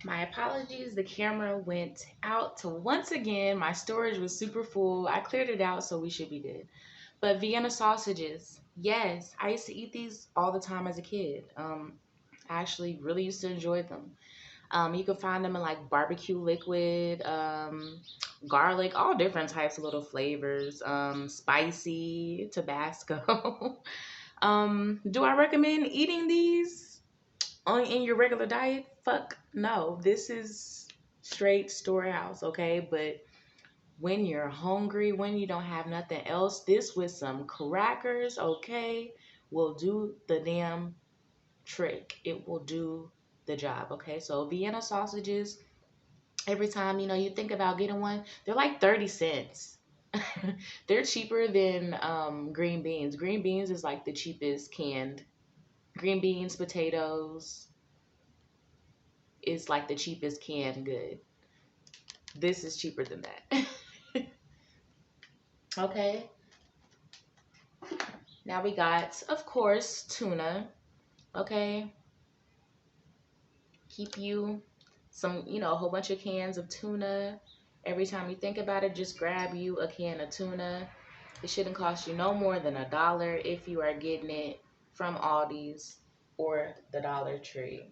My apologies, the camera went out to once again. My storage was super full. I cleared it out, so we should be good. But Vienna sausages, yes, I used to eat these all the time as a kid. I actually really used to enjoy them. You can find them in like barbecue liquid, garlic, all different types of little flavors, spicy, Tabasco. Do I recommend eating these on in your regular diet? Fuck no. This is straight storehouse, okay? But when you're hungry, when you don't have nothing else, this with some crackers, okay, will do the damn trick. It will do the job, okay? So Vienna sausages, every time you think about getting one, they're like 30 cents. They're cheaper than green beans. Green beans is like the cheapest canned. Green beans, potatoes is like the cheapest canned good. This is cheaper than that. Okay. Now we got, of course, tuna. Okay. Keep you some, a whole bunch of cans of tuna. Every time you think about it, just grab you a can of tuna. It shouldn't cost you no more than $1 if you are getting it from Aldi's or the Dollar Tree.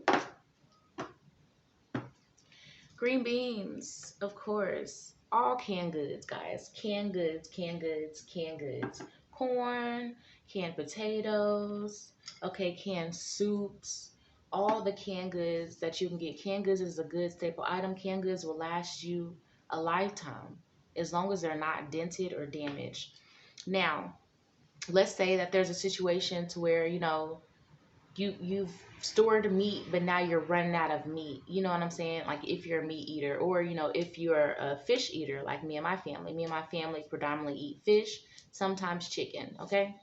Green beans, of course. All canned goods, guys. Canned goods, canned goods, canned goods. Corn, canned potatoes, okay, canned soups, all the canned goods that you can get. Canned goods is a good staple item. Canned goods will last you a lifetime as long as they're not dented or damaged. Now, let's say that there's a situation to where, you've stored meat but now you're running out of meat, you know what I'm saying? Like if you're a meat eater, or if you're a fish eater, like me and my family predominantly eat fish, sometimes chicken, okay?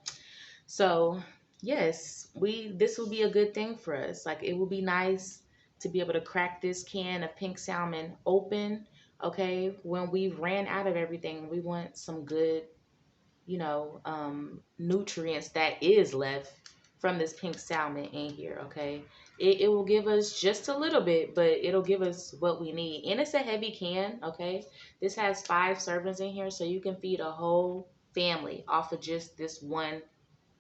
So yes, we this will be a good thing for us. Like it will be nice to be able to crack this can of pink salmon open, okay, when we've ran out of everything. We want some good, nutrients that is left from this pink salmon in here, okay? It will give us just a little bit, but it'll give us what we need. And it's a heavy can, okay? This has 5 servings in here, so you can feed a whole family off of just this one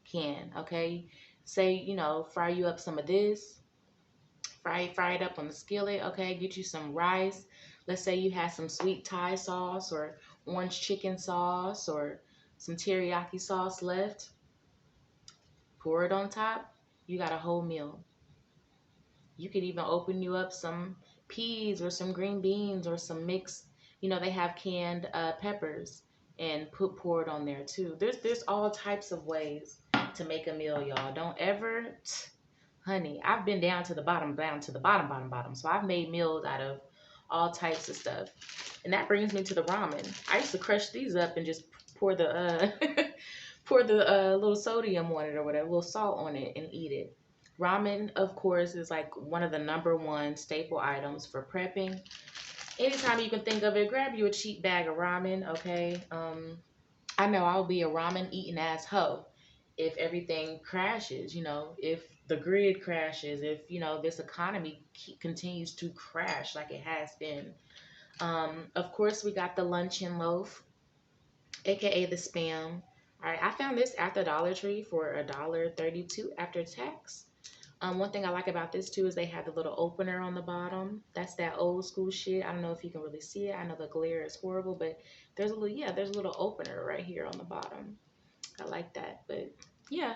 can, okay? Say, fry you up some of this, fry it up on the skillet, okay? Get you some rice. Let's say you have some sweet Thai sauce or orange chicken sauce or some teriyaki sauce left. Pour it on top. You got a whole meal. You could even open you up some peas or some green beans or some mixed, they have canned peppers and pour it on there too. There's all types of ways to make a meal, y'all. Don't ever, honey, I've been down to the bottom, bottom, bottom. So I've made meals out of all types of stuff. And that brings me to the ramen. I used to crush these up and just pour the pour the little sodium on it or whatever, a little salt on it, and eat it. Ramen, of course, is like one of the number one staple items for prepping. Anytime you can think of it, grab you a cheap bag of ramen, okay? I know I'll be a ramen eating ass hoe if everything crashes, if the grid crashes, if, this economy continues to crash like it has been. Of course, we got the luncheon loaf, aka the spam. All right, I found this at the Dollar Tree for $1.32 after tax. One thing I like about this too is they have the little opener on the bottom. That's that old school shit. I don't know if you can really see it. I know the glare is horrible, but there's a little opener right here on the bottom. I like that. But yeah,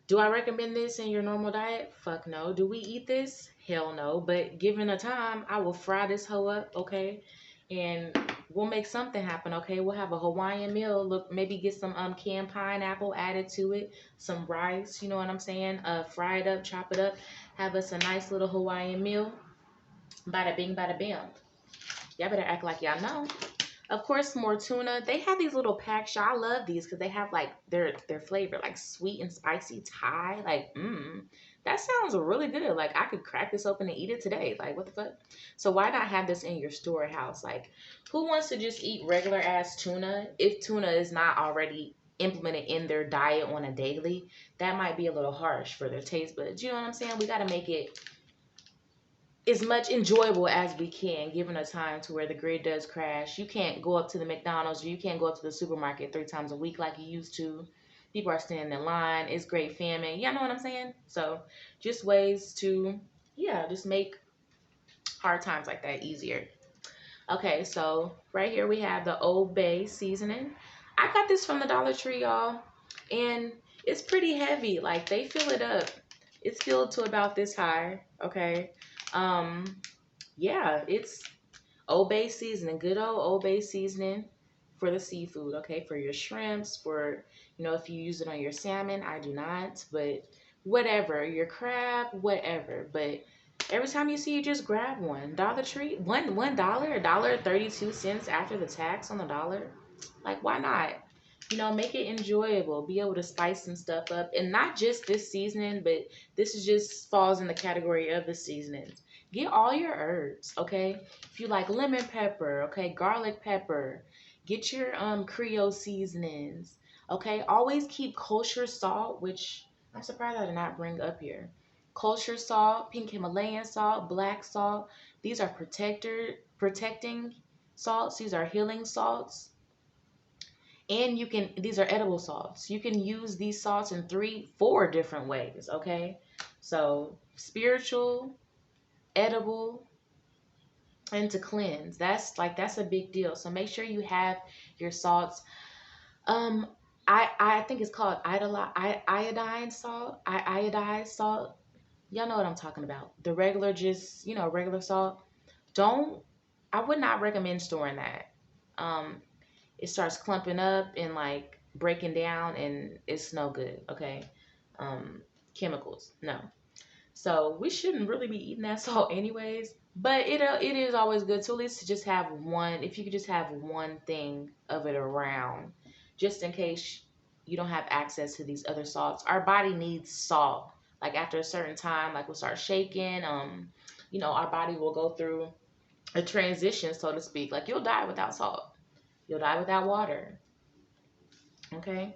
do I recommend this in your normal diet? Fuck no. Do we eat this? Hell no. But given a time, I will fry this hoe up, okay? And we'll make something happen, okay? We'll have a Hawaiian meal. Look, maybe get some canned pineapple added to it, some rice, you know what I'm saying? Fry it up, chop it up, have us a nice little Hawaiian meal. Bada bing, bada bam. Y'all better act like y'all know. Of course, more tuna. They have these little packs. Y'all, I love these because they have like their flavor, like sweet and spicy Thai. Like, that sounds really good. Like, I could crack this open and eat it today. Like, what the fuck? So why not have this in your storehouse? Like, who wants to just eat regular ass tuna if tuna is not already implemented in their diet on a daily? That might be a little harsh for their taste buds. You know what I'm saying? We got to make it as much enjoyable as we can, given a time to where the grid does crash. You can't go up to the McDonald's or you can't go up to the supermarket 3 times a week like you used to. People are standing in line. It's great famine. Y'all know what I'm saying? So just ways to, yeah, just make hard times like that easier. Okay, so right here we have the Old Bay seasoning. I got this from the Dollar Tree, y'all, and it's pretty heavy. Like they fill it up. It's filled to about this high. Okay, um, yeah, it's Old Bay seasoning, good old Bay seasoning for the seafood. Okay, for your shrimps, for if you use it on your salmon. I do not, but whatever, your crab, whatever. But every time you see, you just grab one. Dollar Tree, $1, $1.32 after the tax on the dollar. Like, why not? Make it enjoyable. Be able to spice some stuff up, and not just this seasoning, but this is just falls in the category of the seasonings. Get all your herbs, okay? If you like lemon pepper, okay, garlic pepper. Get your Creole seasonings, okay? Always keep kosher salt, which I'm surprised I did not bring up here. Kosher salt, pink Himalayan salt, black salt. These are protecting salts. These are healing salts. And these are edible salts. You can use these salts in 4 different ways, okay? So spiritual, edible, and to cleanse. That's a big deal. So make sure you have your salts. Um, I think it's called iodine salt, iodized salt. Y'all know what I'm talking about. The regular, just regular salt. Don't I would not recommend storing that. Um, it starts clumping up and like breaking down, and it's no good. Okay, chemicals, no. So we shouldn't really be eating that salt anyways. But it is always good to at least just have one. If you could just have one thing of it around, just in case you don't have access to these other salts. Our body needs salt. Like after a certain time, like we'll start shaking. Our body will go through a transition, so to speak. Like you'll die without salt. You'll die without water. Okay?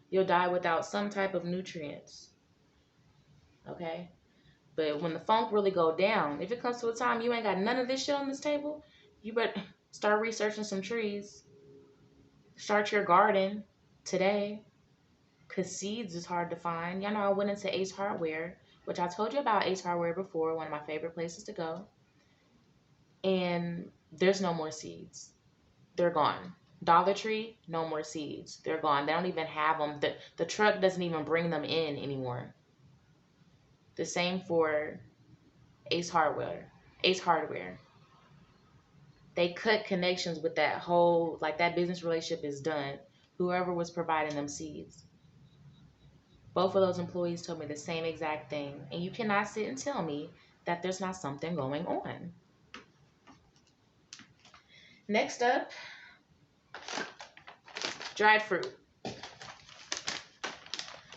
You'll die without some type of nutrients. Okay? But when the funk really go down, if it comes to a time you ain't got none of this shit on this table, you better start researching some trees. Start your garden today. Because seeds is hard to find. Y'all know I went into Ace Hardware, which I told you about Ace Hardware before, one of my favorite places to go. And there's no more seeds. They're gone. Dollar Tree, no more seeds. They're gone. They don't even have them. The truck doesn't even bring them in anymore. The same for Ace Hardware. Ace Hardware. They cut connections with that whole, like that business relationship is done. Whoever was providing them seeds. Both of those employees told me the same exact thing. And you cannot sit and tell me that there's not something going on. Next up, dried fruit.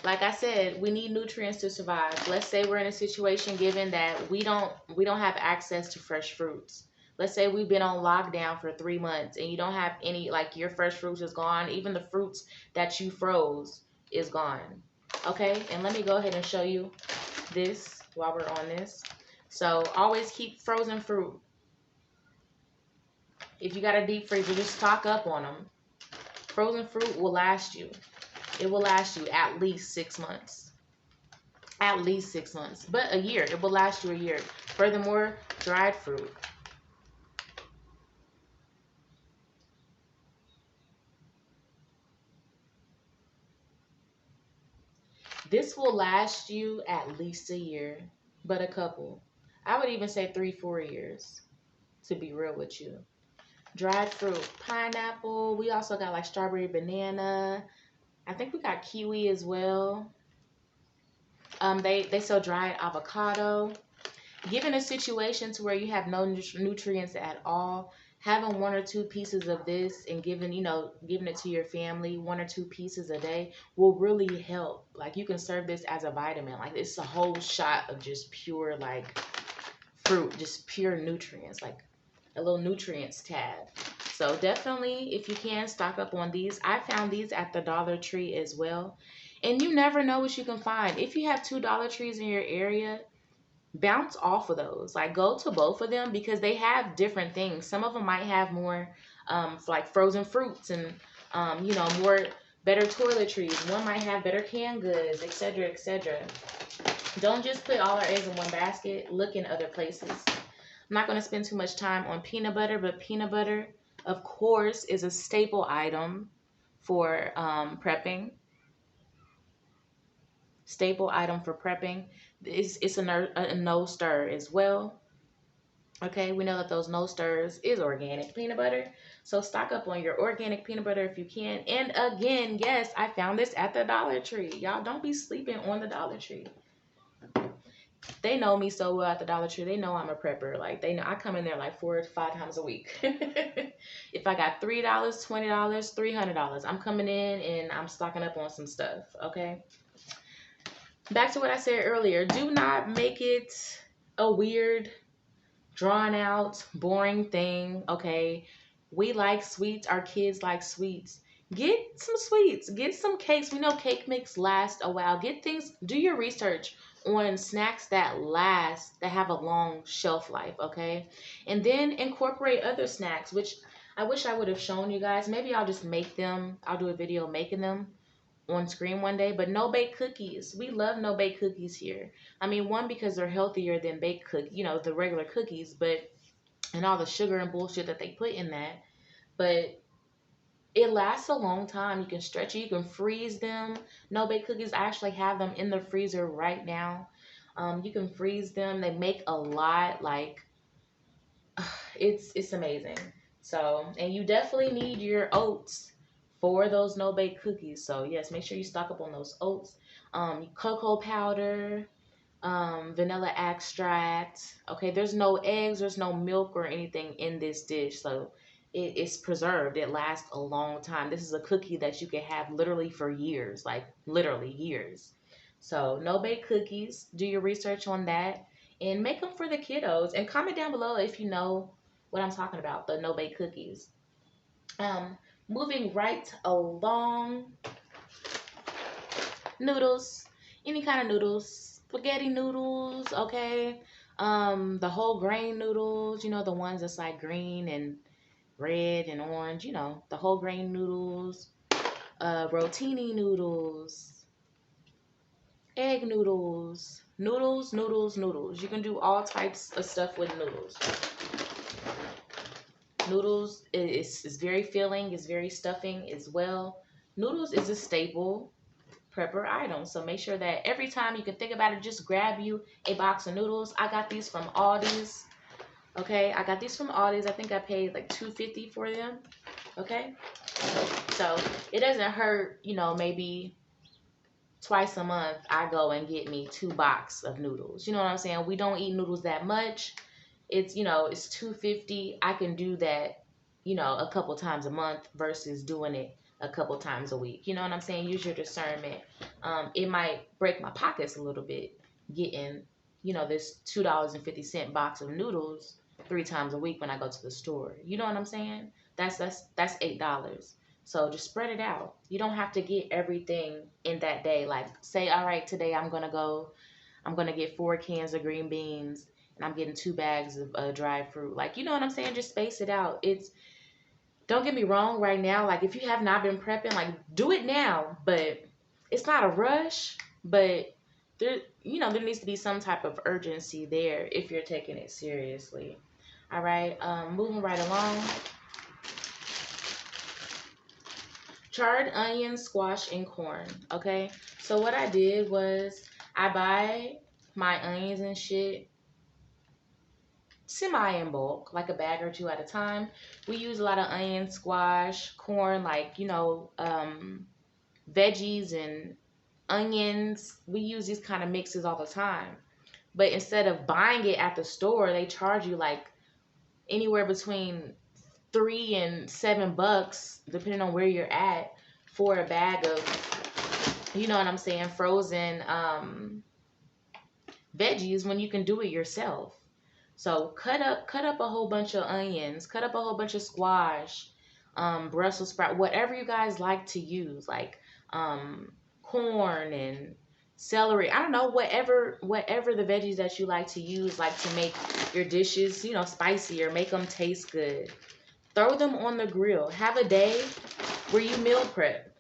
Like I said, we need nutrients to survive. Let's say we're in a situation given that we don't have access to fresh fruits. Let's say we've been on lockdown for 3 months and you don't have any, like your fresh fruits is gone. Even the fruits that you froze is gone. Okay, and let me go ahead and show you this while we're on this. So always keep frozen fruit. If you got a deep freezer, just stock up on them. Frozen fruit will last you. It will last you at least 6 months. At least 6 months. But a year. It will last you a year. Furthermore, dried fruit. This will last you at least a year, but a couple. I would even say 3-4 years, to be real with you. Dried fruit, pineapple. We also got like strawberry, banana. I think we got kiwi as well. They sell dried avocado. Given a situation to where you have no nutrients at all, having 1 or 2 pieces of this and giving it to your family, 1 or 2 pieces a day will really help. Like you can serve this as a vitamin. Like it's a whole shot of just pure like fruit, just pure nutrients, like a little nutrients tab. So definitely, if you can, stock up on these. I found these at the Dollar Tree as well. And you never know what you can find. If you have 2 Dollar Trees in your area, bounce off of those. Like, go to both of them because they have different things. Some of them might have more like frozen fruits and you know, more better toiletries. One might have better canned goods, etc., etc. Don't just put all our eggs in one basket. Look in other places. I'm not going to spend too much time on peanut butter, but peanut butter, of course, is a staple item for prepping. Staple item for prepping. It's a no stir as well. Okay, we know that those no stirs is organic peanut butter. So stock up on your organic peanut butter if you can. And again, yes, I found this at the Dollar Tree. Y'all don't be sleeping on the Dollar Tree. They know me so well at the Dollar Tree. They know I'm a prepper. Like, they know I come in there like 4 to 5 times a week. If I got $3, $20, $300, I'm coming in and I'm stocking up on some stuff. Okay. Back to what I said earlier. Do not make it a weird, drawn out, boring thing. Okay. We like sweets. Our kids like sweets. Get some sweets. Get some cakes. We know cake mix lasts a while. Get things. Do your research on snacks that last, that have a long shelf life. Okay. And then incorporate other snacks, which I wish I would have shown you guys. Maybe I'll just make them. I'll do a video making them on screen one day. But no bake cookies. We love no bake cookies here. I mean, one, because they're healthier than baked cookies, you know, the regular cookies, but and all the sugar and bullshit that they put in that. But it lasts a long time. You can stretch it. You can freeze them. No bake cookies, I actually have them in the freezer right now. You can freeze them. They make a lot. Like, it's amazing. So, and you definitely need your oats for those no bake cookies. So yes, make sure you stock up on those oats. Cocoa powder, vanilla extract. Okay, there's no eggs, there's no milk or anything in this dish, so it's preserved. It lasts a long time. This is a cookie that you can have literally for years, like literally years. So no bake cookies. Do your research on that and make them for the kiddos. And comment down below if you know what I'm talking about, the no bake cookies. Moving right along, noodles, any kind of noodles, spaghetti noodles, okay. The whole grain noodles, you know, the ones that's like green and red and orange, you know, the whole grain noodles, rotini noodles, egg noodles, noodles. You can do all types of stuff with noodles. Noodles is very filling, it's very stuffing as well. Noodles is a staple prepper item. So make sure that every time you can think about it, just grab you a box of noodles. I got these from Aldi's. Okay, I got these from Aldi's. I think I paid like $2.50 for them. Okay, so it doesn't hurt, you know, maybe twice a month I go and get me 2 boxes of noodles. You know what I'm saying? We don't eat noodles that much. It's, you know, it's $2.50. I can do that, you know, a couple times a month versus doing it a couple times a week. You know what I'm saying? Use your discernment. It might break my pockets a little bit getting, you know, this $2.50 box of noodles 3 times a week when I go to the store. You know what I'm saying? That's $8. So just spread it out. You don't have to get everything in that day. Like, say, all right, today I'm gonna get 4 cans of green beans and I'm getting 2 bags of dried fruit. Like, you know what I'm saying? Just space it out. Don't get me wrong, right now, like, if you have not been prepping, like, do it now, but it's not a rush. But there, you know, there needs to be some type of urgency there if you're taking it seriously. All right, moving right along. Charred onion, squash, and corn. Okay, so what I did was I buy my onions and shit semi in bulk, like a bag or 2 at a time. We use a lot of onion, squash, corn, like, you know, veggies and onions. We use these kind of mixes all the time. But instead of buying it at the store, they charge you like anywhere between $3 and $7, depending on where you're at, for a bag of, you know what I'm saying, frozen veggies when you can do it yourself. So cut up a whole bunch of onions, cut up a whole bunch of squash, Brussels sprout, whatever you guys like to use, like corn and, celery. I don't know, whatever the veggies that you like to use, like to make your dishes, you know, spicier, make them taste good. Throw them on the grill. Have a day where you meal prep.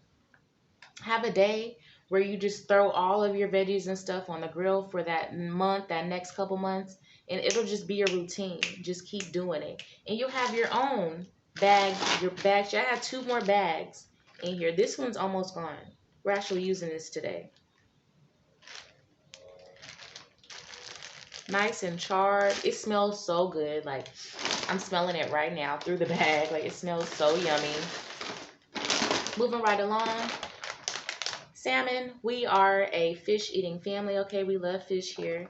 Have a day where you just throw all of your veggies and stuff on the grill for that month, that next couple months, and it'll just be a routine. Just keep doing it. And you'll have your own bag, your bags. I have 2 more bags in here. This one's almost gone. We're actually using this today. Nice and charred. It smells so good. Like, I'm smelling it right now through the bag. Like, it smells so yummy. Moving right along. Salmon. We are a fish eating family. Okay, we love fish here.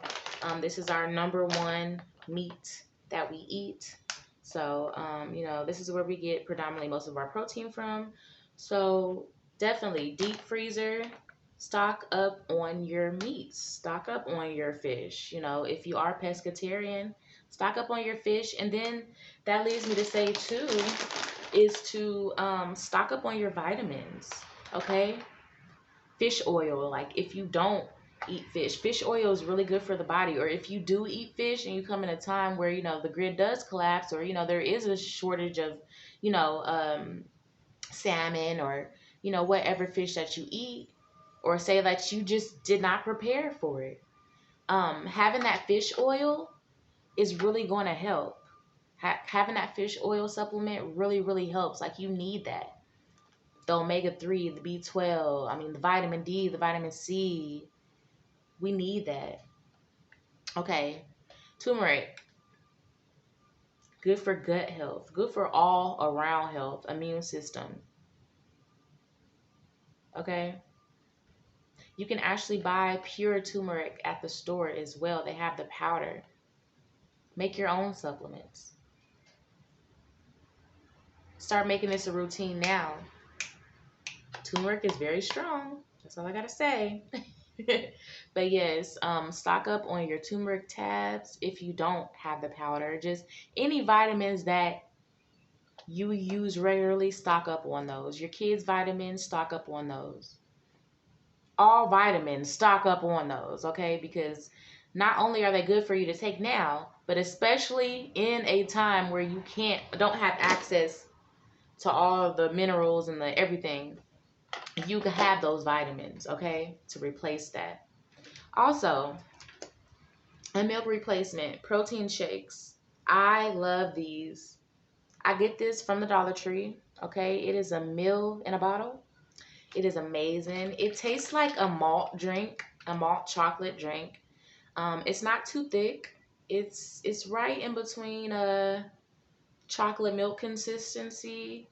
This is our #1 meat that we eat. So, you know, this is where we get predominantly most of our protein from. So, definitely deep freezer. Stock up on your meats. Stock up on your fish. You know, if you are pescatarian, stock up on your fish. And then that leads me to say, too, is to stock up on your vitamins. Okay? Fish oil. Like, if you don't eat fish oil is really good for the body. Or if you do eat fish and you come in a time where, you know, the grid does collapse, or, you know, there is a shortage of, you know, salmon, or, you know, whatever fish that you eat, or say that you just did not prepare for it. Having that fish oil is really going to help. Having that fish oil supplement really, really helps. Like, you need that. The omega-3, the B12, I mean, the vitamin D, the vitamin C. We need that. Okay. Turmeric. Good for gut health. Good for all around health, immune system. Okay. You can actually buy pure turmeric at the store as well. They have the powder. Make your own supplements. Start making this a routine now. Turmeric is very strong. That's all I gotta say. But yes, stock up on your turmeric tabs if you don't have the powder. Just any vitamins that you use regularly, stock up on those. Your kids' vitamins, stock up on those. All vitamins, stock up on those, okay? Because not only are they good for you to take now, but especially in a time where you don't have access to all the minerals and the everything, you can have those vitamins, okay, to replace that. Also, a milk replacement, protein shakes. I love these. I get this from the Dollar Tree, okay? It is a meal in a bottle. It is amazing. It tastes like a malt drink, a malt chocolate drink. It's not too thick. It's right in between a chocolate milk consistency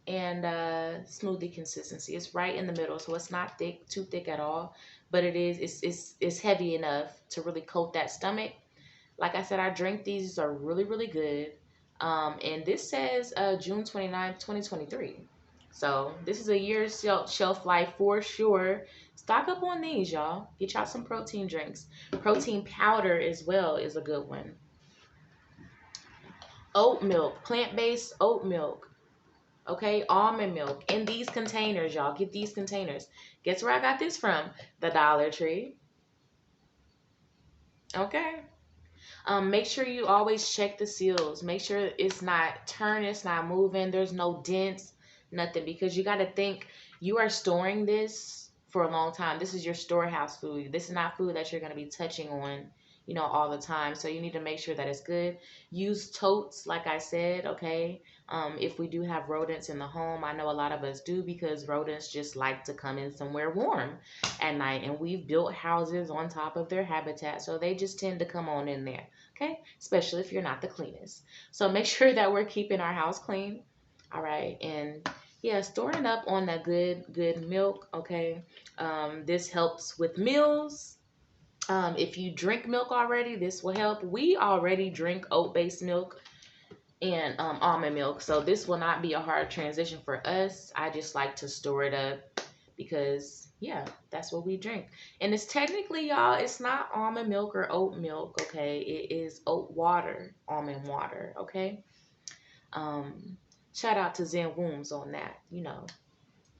and smoothie consistency. It's right in the middle, so it's not too thick at all. But it's heavy enough to really coat that stomach. Like I said, I drink these. These are really, really good. And this says June 29th, 2023. So this is a year's shelf life for sure. Stock up on these, y'all. Get y'all some protein drinks. Protein powder as well is a good one. Oat milk, plant-based oat milk. Okay, almond milk in these containers, y'all. Get these containers. Guess where I got this from? The Dollar Tree. Okay. Make sure you always check the seals. Make sure it's not turning, it's not moving. There's no dents, nothing. Because you got to think, you are storing this for a long time. This is your storehouse food. This is not food that you're going to be touching on, you know, all the time. So you need to make sure that it's good. Use totes, like I said, okay? If we do have rodents in the home, I know a lot of us do, because rodents just like to come in somewhere warm at night. And we've built houses on top of their habitat, so they just tend to come on in there. Okay, especially if you're not the cleanest. So make sure that we're keeping our house clean. All right, and yeah, storing up on that good milk. Okay, this helps with meals. If you drink milk already, this will help. We already drink oat-based milk and almond milk, so this will not be a hard transition for us. I just like to store it up because, yeah, that's what we drink. And it's technically, y'all, it's not almond milk or oat milk, okay? It is oat water, almond water, okay? Shout out to Zen Wombs on that, you know.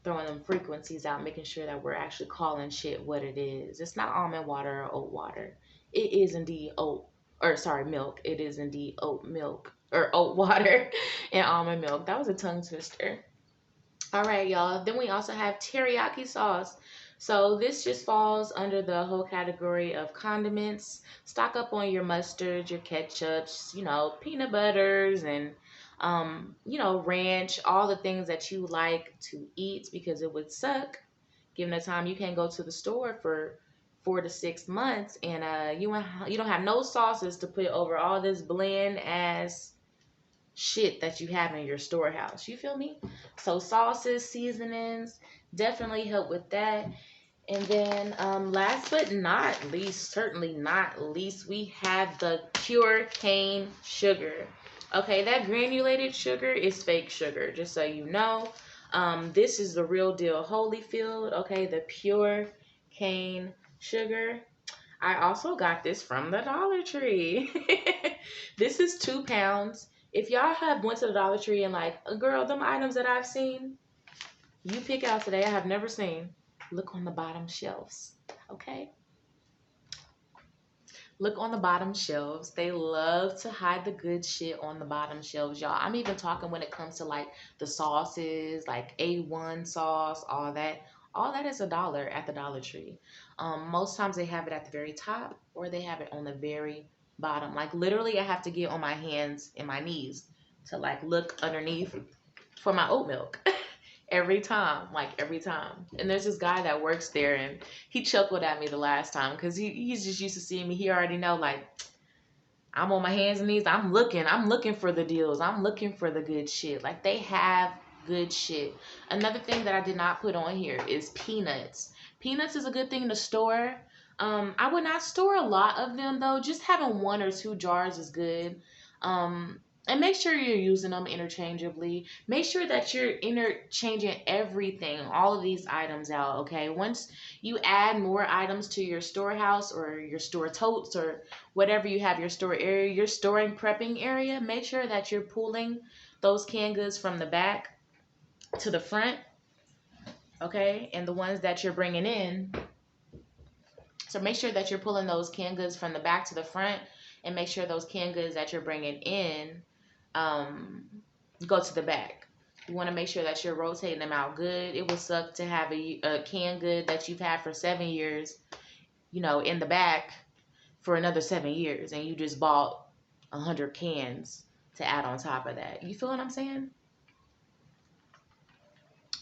throwing them frequencies out, making sure that we're actually calling shit what it is. It's not almond water or oat water. It is indeed milk. It is indeed oat milk or oat water and almond milk. That was a tongue twister. All right, y'all. Then we also have teriyaki sauce. So this just falls under the whole category of condiments. Stock up on your mustard, your ketchups, peanut butters, and ranch, all the things that you like to eat, because it would suck given the time you can't go to the store for 4 to 6 months, and you don't have no sauces to put over all this bland ass shit that you have in your storehouse. You feel me? So sauces, seasonings definitely help with that. And then last but not least, certainly not least, we have the pure cane sugar. Okay, that granulated sugar is fake sugar, just so you know. This is the real deal Holyfield, okay, the pure cane sugar. I also got this from the Dollar Tree. This is 2 pounds. If y'all have went to the Dollar Tree and like, girl, them items that I've seen, you pick out today, I have never seen. Look on the bottom shelves, okay? Look on the bottom shelves. They love to hide the good shit on the bottom shelves, y'all. I'm even talking when it comes to like the sauces, like A1 sauce, all that. All that is $1 at the Dollar Tree. Most times they have it at the very top or they have it on the very bottom. Like literally I have to get on my hands and my knees to like look underneath for my oat milk. Every time, like every time. And there's this guy that works there, and he chuckled at me the last time because he's just used to seeing me. He already know, like, I'm on my hands and knees. I'm looking for the deals. I'm looking for the good shit. Like, they have good shit. Another thing that I did not put on here is peanuts. Peanuts is a good thing to store. I would not store a lot of them, though. Just having 1 or 2 jars is good. And make sure you're using them interchangeably. Make sure that you're interchanging everything, all of these items out, okay? Once you add more items to your storehouse or your store totes or whatever you have your store area, your storing prepping area, make sure that you're pulling those canned goods from the back to the front, okay? And the ones that you're bringing in. So make sure that you're pulling those canned goods from the back to the front, and make sure those canned goods that you're bringing in go to the back. You want to make sure that you're rotating them out good. It would suck to have a canned good that you've had for 7 years, in the back for another 7 years, and you just bought 100 cans to add on top of that. You feel what I'm saying?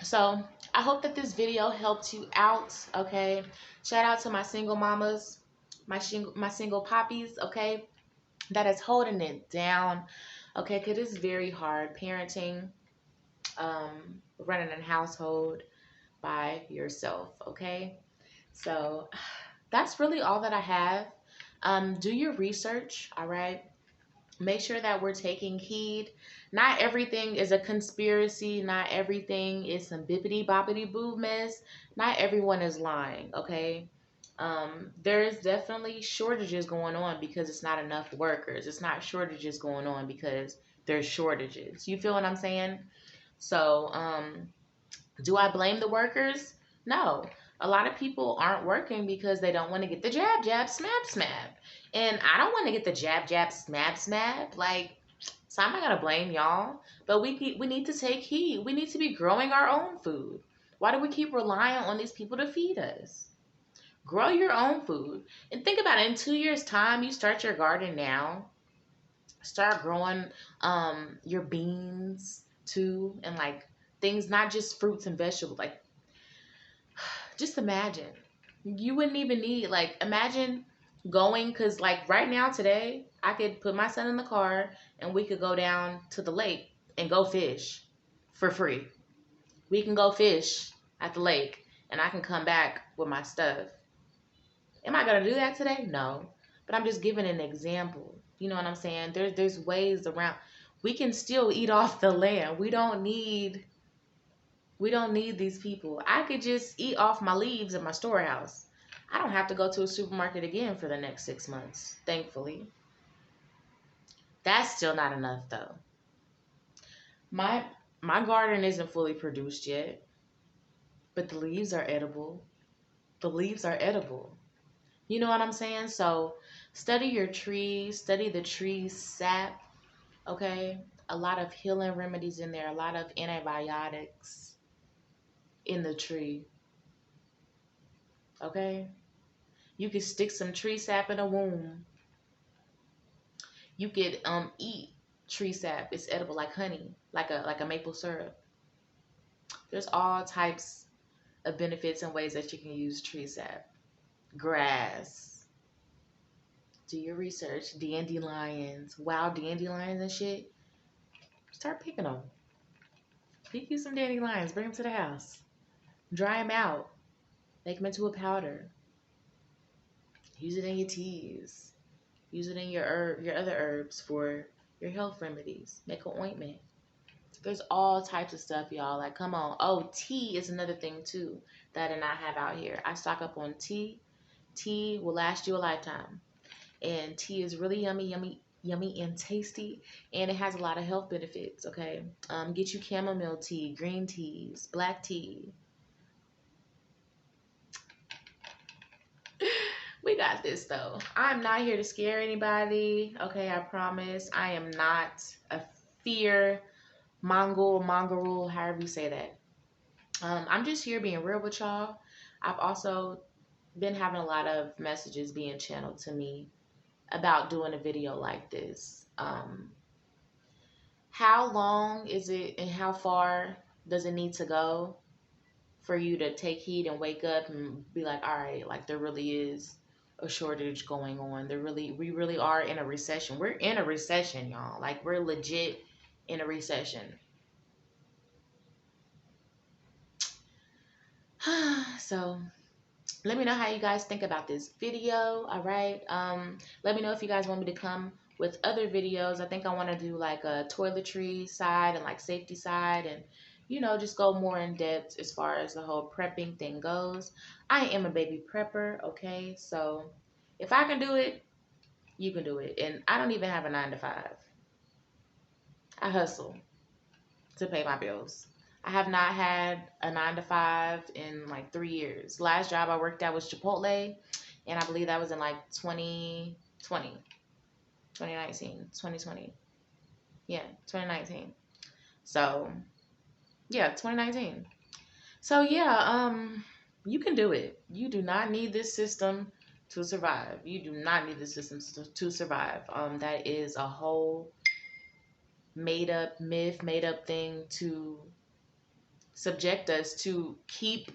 So I hope that this video helped you out, okay? Shout out to my single mamas, my single poppies, okay? That is holding it down, okay? Because it's very hard parenting, running a household by yourself, okay? So that's really all that I have. Do your research, all right? Make sure that we're taking heed. Not everything is a conspiracy. Not everything is some bippity boppity boo mess. Not everyone is lying, okay? There's definitely shortages going on because it's not enough workers. It's not shortages going on because there's shortages. You feel what I'm saying? So, do I blame the workers? No. A lot of people aren't working because they don't want to get the jab, jab, smab, smab. And I don't want to get the jab, jab, smab, smab. Like, so I'm not going to blame y'all. But we need to take heed. We need to be growing our own food. Why do we keep relying on these people to feed us? Grow your own food. And think about it. In 2 years' time, you start your garden now. Start growing your beans, too. And, like, things, not just fruits and vegetables. Like, just imagine. You wouldn't even need, like, imagine going, because, like, right now, today, I could put my son in the car and we could go down to the lake and go fish for free. We can go fish at the lake and I can come back with my stuff. Am I going to do that today? No. But I'm just giving an example. You know what I'm saying? There's ways around. We can still eat off the land. We don't need these people. I could just eat off my leaves in my storehouse. I don't have to go to a supermarket again for the next 6 months, thankfully. That's still not enough, though. My garden isn't fully produced yet. but the leaves are edible. The leaves are edible. You know what I'm saying? So study your trees, study the tree's sap, okay? A lot of healing remedies in there, a lot of antibiotics in the tree, okay? You can stick some tree sap in a wound. You could eat tree sap. It's edible like honey, like a maple syrup. There's all types of benefits and ways that you can use tree sap. Grass. Do your research. Dandelions. Wild dandelions and shit. Start picking them. Pick you some dandelions. Bring them to the house. Dry them out. Make them into a powder. Use it in your teas. Use it in your other herbs for your health remedies. Make an ointment. There's all types of stuff, y'all. Like, come on. Oh, tea is another thing, too, that I do not have out here. I stock up on tea. Tea will last you a lifetime. And tea is really yummy, yummy, yummy, and tasty. And it has a lot of health benefits, okay? Get you chamomile tea, green teas, black tea. We got this, though. I'm not here to scare anybody, okay? I promise. I am not a fear mongrel, however you say that. I'm just here being real with y'all. I've also been having a lot of messages being channeled to me about doing a video like this. How long is it and how far does it need to go for you to take heed and wake up and be like, all right, like there really is a shortage going on. We really are in a recession. We're in a recession, y'all. Like we're legit in a recession. So let me know how you guys think about this video. All right. Let me know if you guys want me to come with other videos. I think I want to do like a toiletry side and like safety side, and you know, just go more in depth as far as the whole prepping thing goes. I am a baby prepper, okay? So if I can do it, you can do it. And I don't even have a 9 to 5. I hustle to pay my bills. I have not had a 9 to 5 in like 3 years. Last job I worked at was Chipotle, and I believe that was in like 2020, 2019, 2020. Yeah, 2019. So, yeah, 2019. So, yeah, you can do it. You do not need this system to survive. You do not need this system to survive. That is a whole made up myth, made up thing to subject us to keep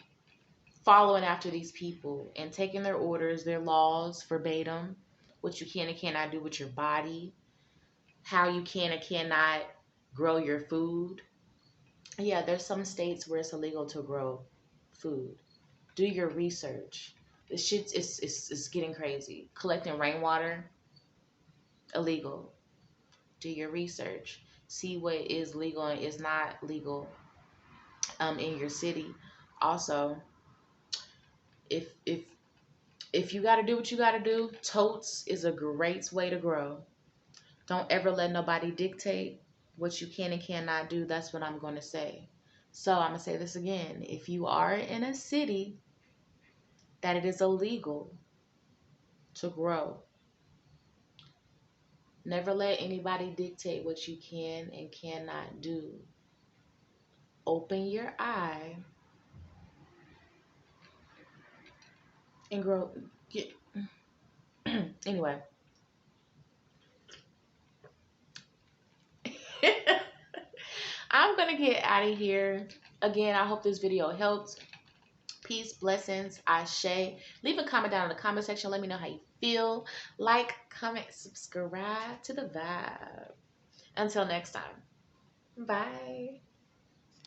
following after these people and taking their orders, their laws verbatim, what you can and cannot do with your body, how you can and cannot grow your food. Yeah, there's some states where it's illegal to grow food. Do your research. This shit is getting crazy. Collecting rainwater, illegal. Do your research. See what is legal and is not legal in your city. Also, if you got to do what you got to do, totes is a great way to grow. Don't ever let nobody dictate what you can and cannot do. That's what I'm going to say. So I'm going to say this again. If you are in a city that it is illegal to grow, never let anybody dictate what you can and cannot do. Open your eye and grow. Anyway. I'm going to get out of here. Again, I hope this video helped. Peace, blessings, ashe. Leave a comment down in the comment section. Let me know how you feel. Like, comment, subscribe to the vibe. Until next time. Bye.